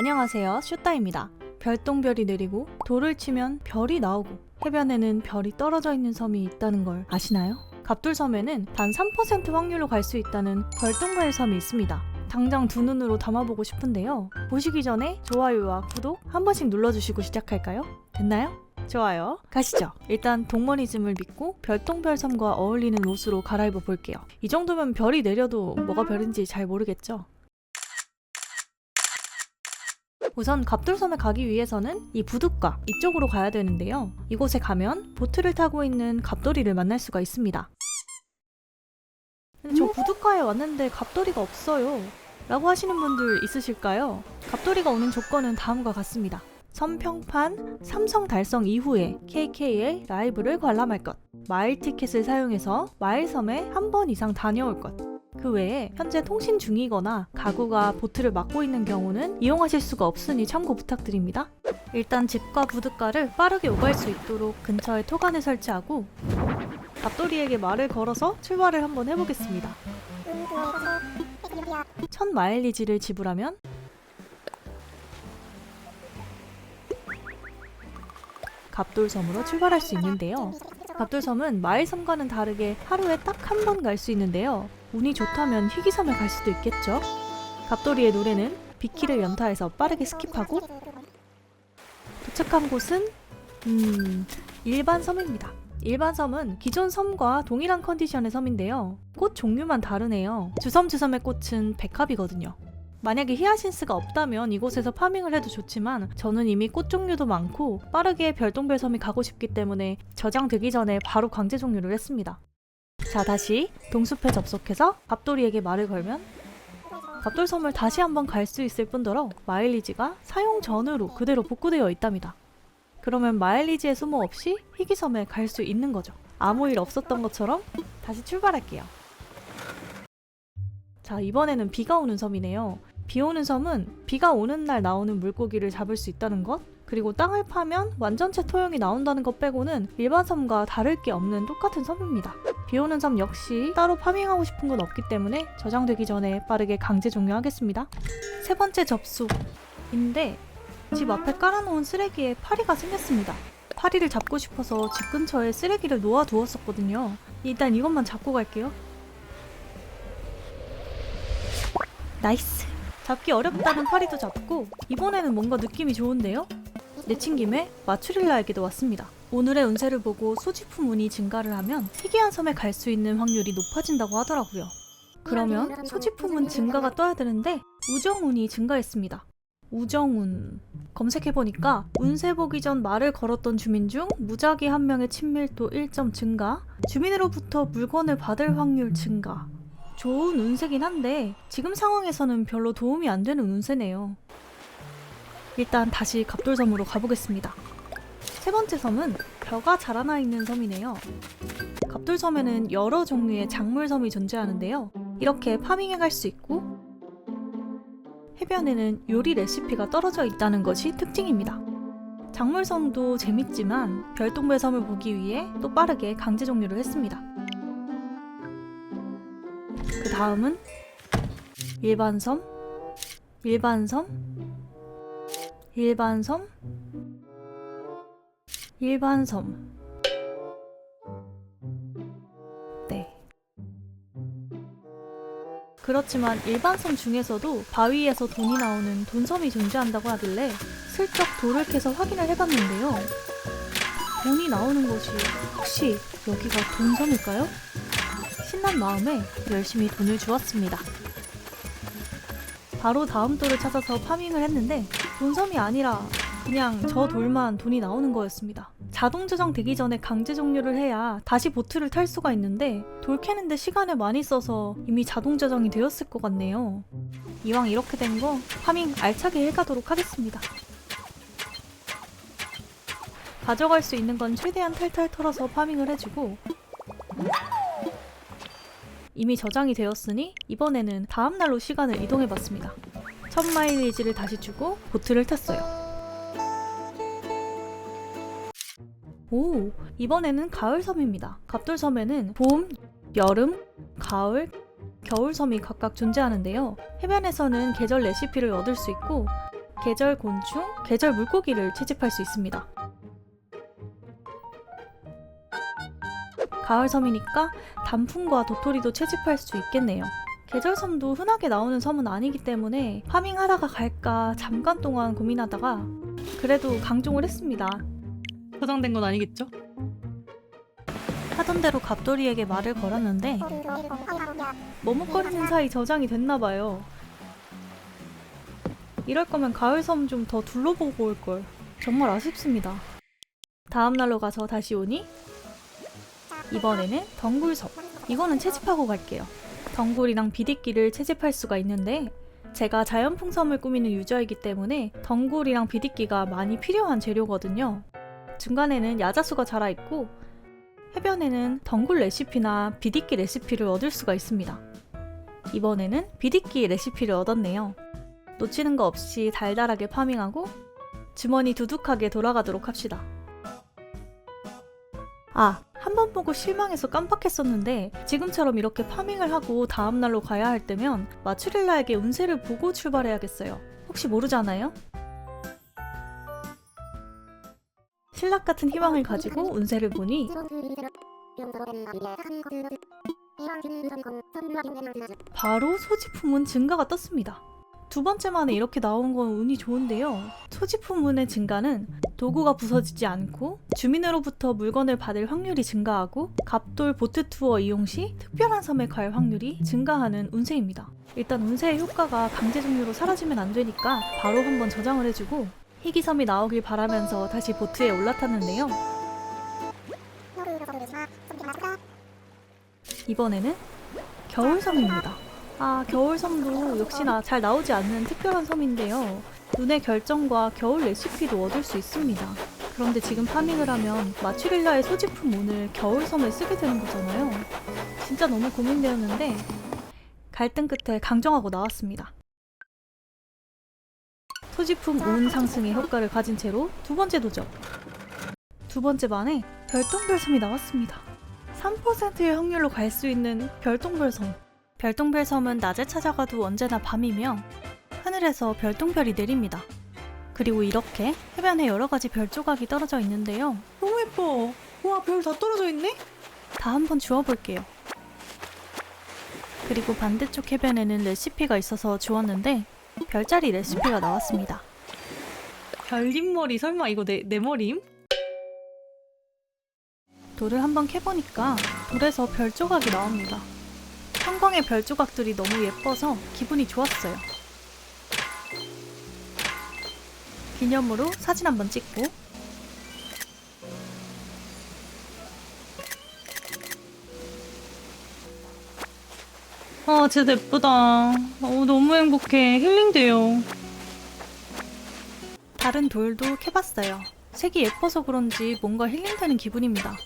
안녕하세요, 슈따입니다. 별똥별이 내리고 돌을 치면 별이 나오고 해변에는 별이 떨어져 있는 섬이 있다는 걸 아시나요? 갑돌섬에는 단 3% 확률로 갈 수 있다는 별똥별 섬이 있습니다. 당장 두 눈으로 담아보고 싶은데요. 보시기 전에 좋아요와 구독 한 번씩 눌러주시고 시작할까요? 됐나요? 좋아요. 가시죠. 일단 동머니즘을 믿고 별똥별섬과 어울리는 옷으로 갈아입어 볼게요. 이 정도면 별이 내려도 뭐가 별인지 잘 모르겠죠? 우선 갑돌섬에 가기 위해서는 이 부둣가 이쪽으로 가야 되는데요. 이곳에 가면 보트를 타고 있는 갑돌이를 만날 수가 있습니다. 근데 저 부둣가에 왔는데 갑돌이가 없어요 라고 하시는 분들 있으실까요? 갑돌이가 오는 조건은 다음과 같습니다. 선평판 삼성 달성 이후에 KK의 라이브를 관람할 것, 마일 티켓을 사용해서 마일섬에 한 번 이상 다녀올 것, 그 외에 현재 통신 중이거나 가구가 보트를 막고 있는 경우는 이용하실 수가 없으니 참고 부탁드립니다. 일단 집과 부둣가를 빠르게 오갈 수 있도록 근처에 토간을 설치하고 갑돌이에게 말을 걸어서 출발을 한번 해보겠습니다. 1000마일리지를 지불하면 갑돌섬으로 출발할 수 있는데요. 갑돌섬은 마일섬과는 다르게 하루에 딱 한 번 갈 수 있는데요. 운이 좋다면 희귀섬에 갈 수도 있겠죠. 갑돌이의 노래는 비키를 연타해서 빠르게 스킵하고 도착한 곳은 일반 섬입니다. 일반 섬은 기존 섬과 동일한 컨디션의 섬인데요. 꽃 종류만 다르네요. 주섬주섬의 꽃은 백합이거든요. 만약에 히아신스가 없다면 이곳에서 파밍을 해도 좋지만 저는 이미 꽃 종류도 많고 빠르게 별똥별섬이 가고 싶기 때문에 저장되기 전에 바로 강제 종료를 했습니다. 자, 다시 동숲에 접속해서 갑돌이에게 말을 걸면 갑돌섬을 다시 한번 갈 수 있을 뿐더러 마일리지가 사용 전으로 그대로 복구되어 있답니다. 그러면 마일리지의 소모 없이 희귀섬에 갈 수 있는 거죠. 아무 일 없었던 것처럼 다시 출발할게요. 자, 이번에는 비가 오는 섬이네요. 비 오는 섬은 비가 오는 날 나오는 물고기를 잡을 수 있다는 것, 그리고 땅을 파면 완전체 토형이 나온다는 것 빼고는 일반 섬과 다를 게 없는 똑같은 섬입니다. 비 오는 섬 역시 따로 파밍하고 싶은 건 없기 때문에 저장되기 전에 빠르게 강제 종료하겠습니다. 세 번째 접속인데 집 앞에 깔아놓은 쓰레기에 파리가 생겼습니다. 파리를 잡고 싶어서 집 근처에 쓰레기를 놓아두었었거든요. 일단 이것만 잡고 갈게요. 나이스! 잡기 어렵다는 파리도 잡고 이번에는 뭔가 느낌이 좋은데요? 내친 김에 마추릴라에게도 왔습니다. 오늘의 운세를 보고 소지품 운이 증가를 하면 희귀한 섬에 갈 수 있는 확률이 높아진다고 하더라고요. 그러면 소지품 운 증가가 떠야 되는데 우정운이 증가했습니다. 우정운 검색해보니까 운세 보기 전 말을 걸었던 주민 중 무작위 한 명의 친밀도 1점 증가, 주민으로부터 물건을 받을 확률 증가. 좋은 운세긴 한데 지금 상황에서는 별로 도움이 안 되는 운세네요. 일단 다시 갑돌섬으로 가보겠습니다. 세 번째 섬은 벼가 자라나 있는 섬이네요. 갑돌섬에는 여러 종류의 작물섬이 존재하는데요. 이렇게 파밍해 갈 수 있고 해변에는 요리 레시피가 떨어져 있다는 것이 특징입니다. 작물섬도 재밌지만 별똥별섬을 보기 위해 또 빠르게 강제 종료를 했습니다. 그 다음은 일반섬, 일반섬, 일반섬, 일반섬. 네. 그렇지만 일반섬 중에서도 바위에서 돈이 나오는 돈섬이 존재한다고 하길래 슬쩍 돌을 캐서 확인을 해봤는데요. 돈이 나오는 곳이 혹시 여기가 돈섬일까요? 신난 마음에 열심히 돈을 주었습니다. 바로 다음 돌을 찾아서 파밍을 했는데 돈섬이 아니라 그냥 저 돌만 돈이 나오는 거였습니다. 자동 저장되기 전에 강제 종료를 해야 다시 보트를 탈 수가 있는데 돌 캐는데 시간을 많이 써서 이미 자동 저장이 되었을 것 같네요. 이왕 이렇게 된 거 파밍 알차게 해가도록 하겠습니다. 가져갈 수 있는 건 최대한 탈탈 털어서 파밍을 해주고 이미 저장이 되었으니 이번에는 다음날로 시간을 이동해봤습니다. 1000마일리지를 다시 주고 보트를 탔어요. 오, 이번에는 가을섬입니다. 갑돌섬에는 봄, 여름, 가을, 겨울섬이 각각 존재하는데요. 해변에서는 계절 레시피를 얻을 수 있고 계절 곤충, 계절 물고기를 채집할 수 있습니다. 가을섬이니까 단풍과 도토리도 채집할 수 있겠네요. 계절섬도 흔하게 나오는 섬은 아니기 때문에 파밍하다가 갈까 잠깐 동안 고민하다가 그래도 강종을 했습니다. 저장된 건 아니겠죠? 하던 대로 갑돌이에게 말을 걸었는데 머뭇거리는 사이 저장이 됐나봐요. 이럴 거면 가을섬 좀 더 둘러보고 올걸. 정말 아쉽습니다. 다음 날로 가서 다시 오니 이번에는 덩굴섬. 이거는 채집하고 갈게요. 덩굴이랑 비디끼를 채집할 수가 있는데 제가 자연풍섬을 꾸미는 유저이기 때문에 덩굴이랑 비디끼가 많이 필요한 재료거든요. 중간에는 야자수가 자라있고 해변에는 덩굴 레시피나 비디끼 레시피를 얻을 수가 있습니다. 이번에는 비디끼 레시피를 얻었네요. 놓치는 거 없이 달달하게 파밍하고 주머니 두둑하게 돌아가도록 합시다. 한 번 보고 실망해서 깜빡했었는데 지금처럼 이렇게 파밍을 하고 다음날로 가야 할 때면 마추릴라에게 운세를 보고 출발해야겠어요. 혹시 모르잖아요? 신락 같은 희망을 가지고 운세를 보니 바로 소지품운 증가가 떴습니다. 두 번째 만에 이렇게 나온 건 운이 좋은데요. 소지품운의 증가는 도구가 부서지지 않고 주민으로부터 물건을 받을 확률이 증가하고 갑돌 보트 투어 이용 시 특별한 섬에 갈 확률이 증가하는 운세입니다. 일단 운세의 효과가 강제 종료로 사라지면 안 되니까 바로 한번 저장을 해주고 희귀섬이 나오길 바라면서 다시 보트에 올라탔는데요. 이번에는 겨울섬입니다. 겨울섬도 역시나 잘 나오지 않는 특별한 섬인데요. 눈의 결정과 겨울 레시피도 얻을 수 있습니다. 그런데 지금 파밍을 하면 마추릴라의 소지품 운을 겨울섬에 쓰게 되는 거잖아요. 진짜 너무 고민되었는데 갈등 끝에 강정하고 나왔습니다. 소지품 운 상승의 효과를 가진 채로 두 번째 도전. 두 번째 반에 별똥별섬이 나왔습니다. 3%의 확률로 갈 수 있는 별똥별섬. 별똥별섬은 낮에 찾아가도 언제나 밤이며 하늘에서 별똥별이 내립니다. 그리고 이렇게 해변에 여러가지 별 조각이 떨어져 있는데요. 너무 예뻐! 와, 별 다 떨어져 있네? 다 한번 주워볼게요. 그리고 반대쪽 해변에는 레시피가 있어서 주웠는데 별자리 레시피가 나왔습니다. 별님머리 설마 이거 내 머리임? 돌을 한번 캐보니까 돌에서 별 조각이 나옵니다. 형광의 별 조각들이 너무 예뻐서 기분이 좋았어요. 기념으로 사진 한번 찍고 진짜 예쁘다. 너무 행복해. 힐링돼요. 다른 돌도 캐봤어요. 색이 예뻐서 그런지 뭔가 힐링되는 기분입니다.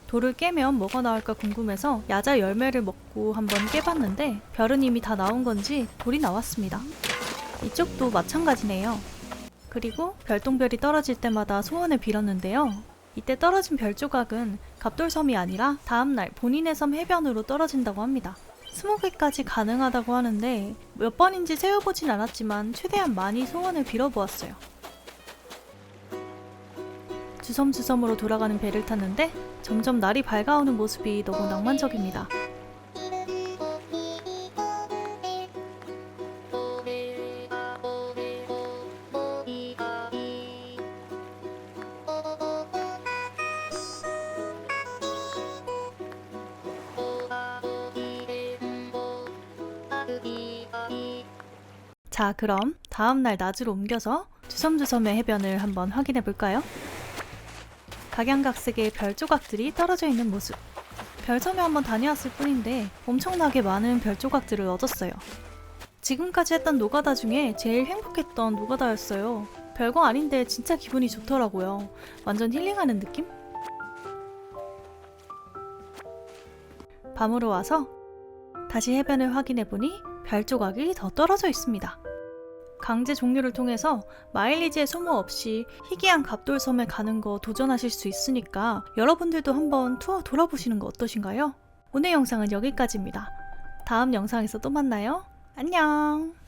돌을 깨면 뭐가 나올까 궁금해서 야자 열매를 먹고 한번 깨봤는데 별은 이미 다 나온 건지 돌이 나왔습니다. 이쪽도 마찬가지네요. 그리고 별똥별이 떨어질 때마다 소원을 빌었는데요. 이때 떨어진 별 조각은 갑돌섬이 아니라 다음날 본인의 섬 해변으로 떨어진다고 합니다. 20개까지 가능하다고 하는데 몇 번인지 세어보진 않았지만 최대한 많이 소원을 빌어보았어요. 주섬주섬으로 돌아가는 배를 탔는데 점점 날이 밝아오는 모습이 너무 낭만적입니다. 자, 그럼 다음날 낮으로 옮겨서 주섬주섬의 해변을 한번 확인해 볼까요? 각양각색의 별 조각들이 떨어져 있는 모습. 별섬에 한번 다녀왔을 뿐인데 엄청나게 많은 별 조각들을 얻었어요. 지금까지 했던 노가다 중에 제일 행복했던 노가다였어요. 별거 아닌데 진짜 기분이 좋더라고요. 완전 힐링하는 느낌? 밤으로 와서 다시 해변을 확인해보니 별 조각이 더 떨어져 있습니다. 강제 종료를 통해서 마일리지의 소모 없이 희귀한 갑돌섬에 가는 거 도전하실 수 있으니까 여러분들도 한번 투어 돌아보시는 거 어떠신가요? 오늘 영상은 여기까지입니다. 다음 영상에서 또 만나요. 안녕.